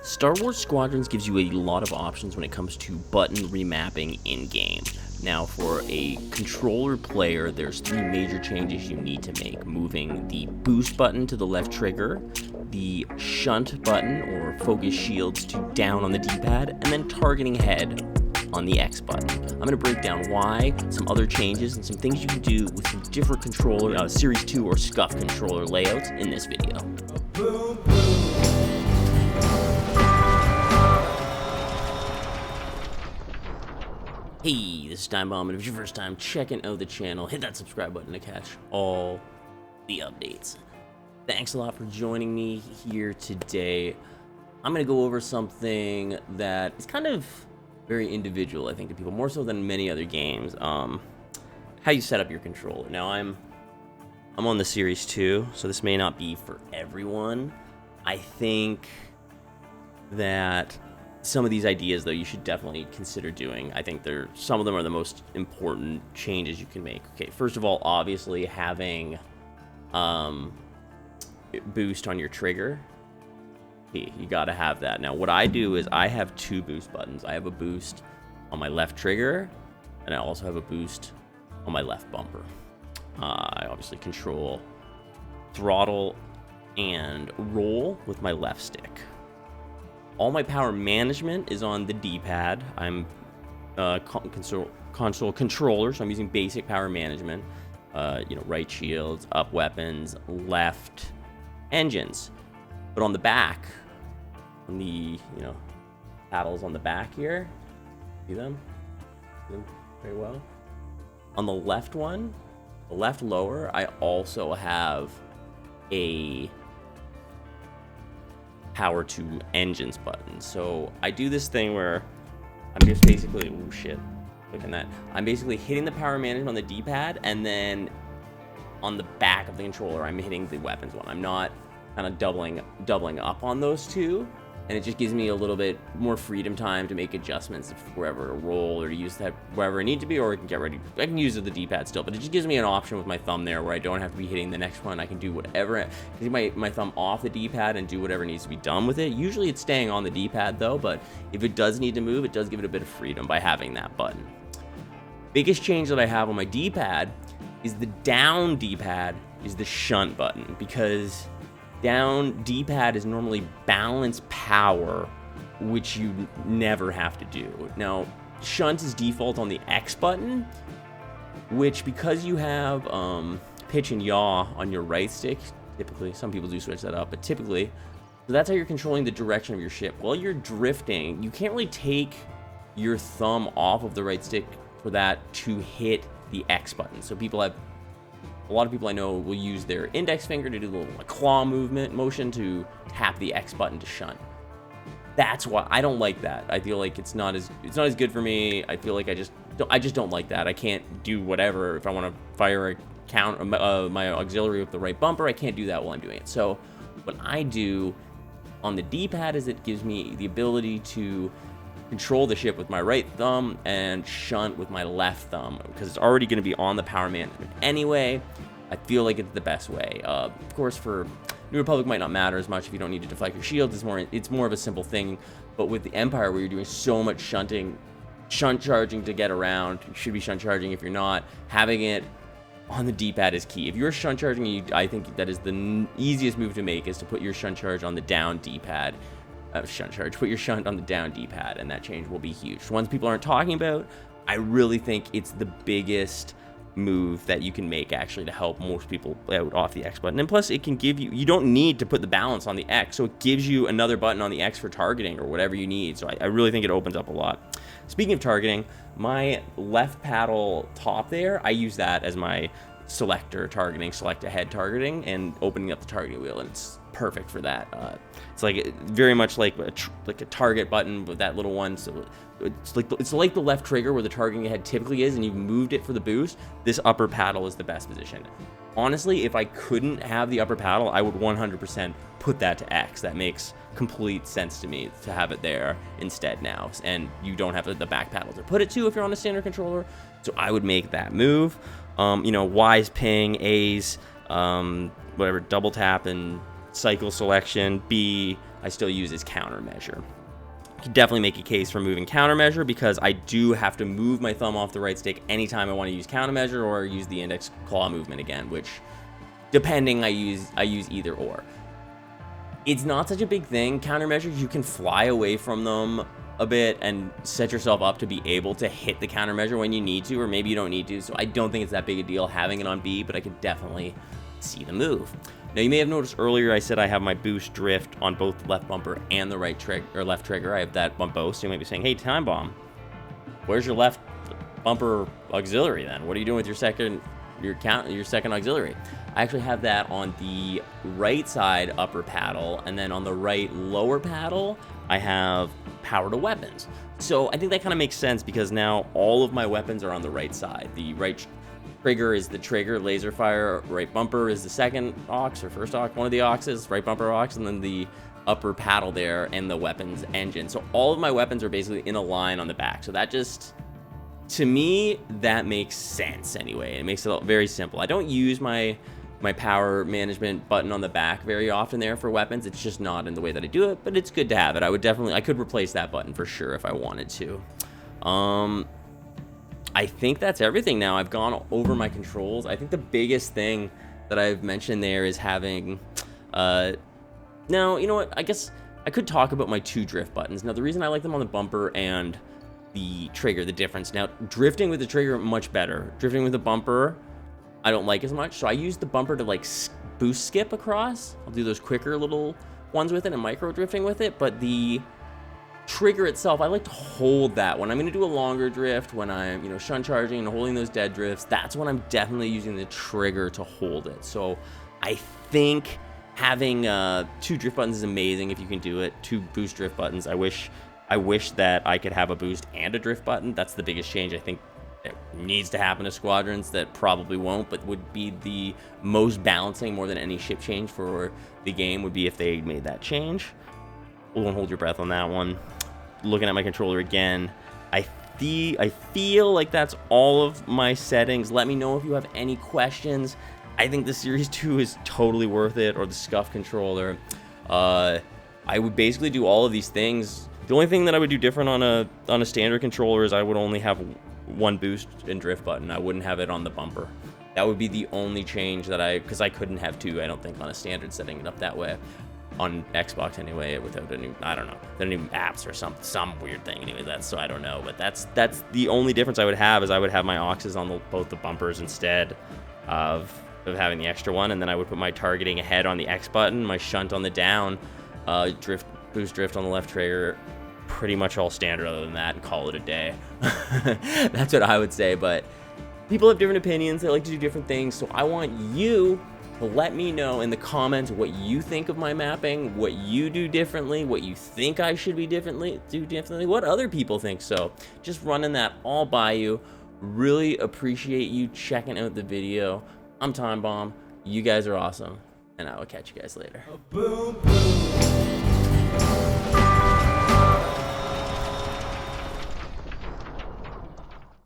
Star Wars Squadrons gives you a lot of options when it comes to button remapping in-game. Now, for a controller player, there's three major changes you need to make. Moving the boost button to the left trigger, the shunt button or focus shields to down on the D-pad, and then targeting head on the X button. I'm going to break down why, some other changes, and some things you can do with some different controller, Series 2 or SCUF controller layouts in this video. Boom, boom. Hey, this is Time Bomb, and if it's your first time checking out the channel, hit that subscribe button to catch all the updates. Thanks a lot for joining me here today. I'm going to go over something that is kind of very individual, I think, to people, more so than many other games. How you set up your controller. Now, I'm on the Series 2, so this may not be for everyone. I think that some of these ideas, though, you should definitely consider doing. I think some of them are the most important changes you can make. Okay, first of all, obviously having boost on your trigger. Okay, you got to have that. Now, what I do is I have two boost buttons. I have a boost on my left trigger, and I also have a boost on my left bumper. I obviously control throttle and roll with my left stick. All my power management is on the D-pad. I'm console controller, so I'm using basic power management. Right shields, up weapons, left engines. But on the back, on the paddles on the back here, see them? See them very well. On the left one, the left lower, I also have a power to engines button. So I do this thing where I'm just basically, oh shit, clicking that. I'm basically hitting the power management on the D-pad, and then on the back of the controller, I'm hitting the weapons one. I'm not kind of doubling up on those two, and it just gives me a little bit more freedom time to make adjustments wherever to roll or to use that wherever I need to be, or I can get ready. I can use the D-pad still, but it just gives me an option with my thumb there where I don't have to be hitting the next one. I can do whatever. Take my thumb off the D-pad and do whatever needs to be done with it. Usually it's staying on the D-pad though, but if it does need to move, it does give it a bit of freedom by having that button. Biggest change that I have on my D-pad is the down D-pad is the shunt button, because down D-pad is normally balance power, which you never have to do. Now, shunt is default on the X button, which because you have pitch and yaw on your right stick, typically, some people do switch that up, but typically, so that's how you're controlling the direction of your ship. While you're drifting, you can't really take your thumb off of the right stick for that to hit the X button. So a lot of people I know will use their index finger to do the little claw motion to tap the X button to shunt. That's why I don't like that. I feel like it's not as good for me. I feel like I just don't like that. I can't do whatever. If I want to fire my auxiliary with the right bumper, I can't do that while I'm doing it. So what I do on the D-pad is it gives me the ability to control the ship with my right thumb and shunt with my left thumb, because it's already going to be on the power management anyway. I feel like it's the best way. Of course, for New Republic might not matter as much if you don't need to deflect your shields. It's more of a simple thing. But with the Empire, where you're doing so much shunt charging to get around, you should be shunt charging. If you're not, having it on the D-pad is key. If you're shunt charging, I think that is the easiest move to make, is to put your shunt charge on the down D-pad. Put your shunt on the down D-pad, and that change will be huge. Ones people aren't talking about, I really think it's the biggest move that you can make actually to help most people out off the X button. And plus, it can give you don't need to put the balance on the X, so it gives you another button on the X for targeting or whatever you need. So I really think it opens up a lot. Speaking of targeting, my left paddle top there, I use that as my selector targeting, select ahead targeting, and opening up the target wheel, and it's perfect for that. It's like very much like a target button with that little one. So it's like the left trigger where the targeting ahead typically is, and you've moved it for the boost. This upper paddle is the best position. Honestly, if I couldn't have the upper paddle, I would 100% put that to X. That makes complete sense to me to have it there instead now, and you don't have the back paddle to put it to if you're on a standard controller. So I would make that move. Y's ping, A's, whatever, double tap and cycle selection, B, I still use as countermeasure. You can definitely make a case for moving countermeasure because I do have to move my thumb off the right stick anytime I want to use countermeasure or use the index claw movement again, which depending I use either or. It's not such a big thing. Countermeasures, you can fly away from them a bit and set yourself up to be able to hit the countermeasure when you need to, or maybe you don't need to. So I don't think it's that big a deal having it on B, but I could definitely see the move. Now you may have noticed earlier I said I have my boost drift on both the left bumper and the right trigger or left trigger. I have that on both. So you might be saying, hey, Time Bomb, where's your left bumper auxiliary then? What are you doing with your second auxiliary? I actually have that on the right side upper paddle, and then on the right lower paddle I have power to weapons. So I think that kind of makes sense because now all of my weapons are on the right side. The right trigger is the trigger, laser fire, right bumper is the second aux or first aux, one of the auxes, right bumper aux, and then the upper paddle there and the weapons engine. So all of my weapons are basically in a line on the back. So that just, to me, that makes sense anyway. It makes it very simple. I don't use my power management button on the back very often there for weapons. It's just not in the way that I do it, but it's good to have it. I could replace that button for sure if I wanted to. I think that's everything now. I've gone over my controls. I think the biggest thing that I've mentioned there is having, now, you know what? I guess I could talk about my 2 drift buttons. Now, the reason I like them on the bumper and the trigger, the difference. Now, drifting with the trigger, much better. Drifting with the bumper, I don't like as much. So I use the bumper to like boost skip across. I'll do those quicker little ones with it and micro drifting with it. But the trigger itself, I like to hold that when I'm going to do a longer drift, when I'm, shunt charging and holding those dead drifts. That's when I'm definitely using the trigger to hold it. So I think having 2 drift buttons is amazing if you can do it. 2 boost drift buttons. I wish that I could have a boost and a drift button. That's the biggest change I think that needs to happen to Squadrons, that probably won't, but would be the most balancing more than any ship change for the game would be if they made that change. Won't hold your breath on that one. Looking at my controller again, I feel like that's all of my settings. Let me know if you have any questions. I think the Series 2 is totally worth it, or the Scuff controller. I would basically do all of these things. The only thing that I would do different on a standard controller is I would only have 1 boost and drift button. I wouldn't have it on the bumper. That would be the only change that because I couldn't have 2, I don't think, on a standard setting it up that way. On Xbox anyway, without any, I don't know, any apps or some weird thing. Anyway, so I don't know, but that's the only difference I would have is I would have my auxes on both the bumpers instead of having the extra one, and then I would put my targeting ahead on the X button, my shunt on the down, boost drift on the left trigger, pretty much all standard other than that, and call it a day. That's what I would say, but people have different opinions. They like to do different things, so I want you to let me know in the comments what you think of my mapping, what you do differently, what you think I should do differently, what other people think. So just running that all by you. Really appreciate you checking out the video. I'm Time Bomb. You guys are awesome, and I will catch you guys later. Boom, boom.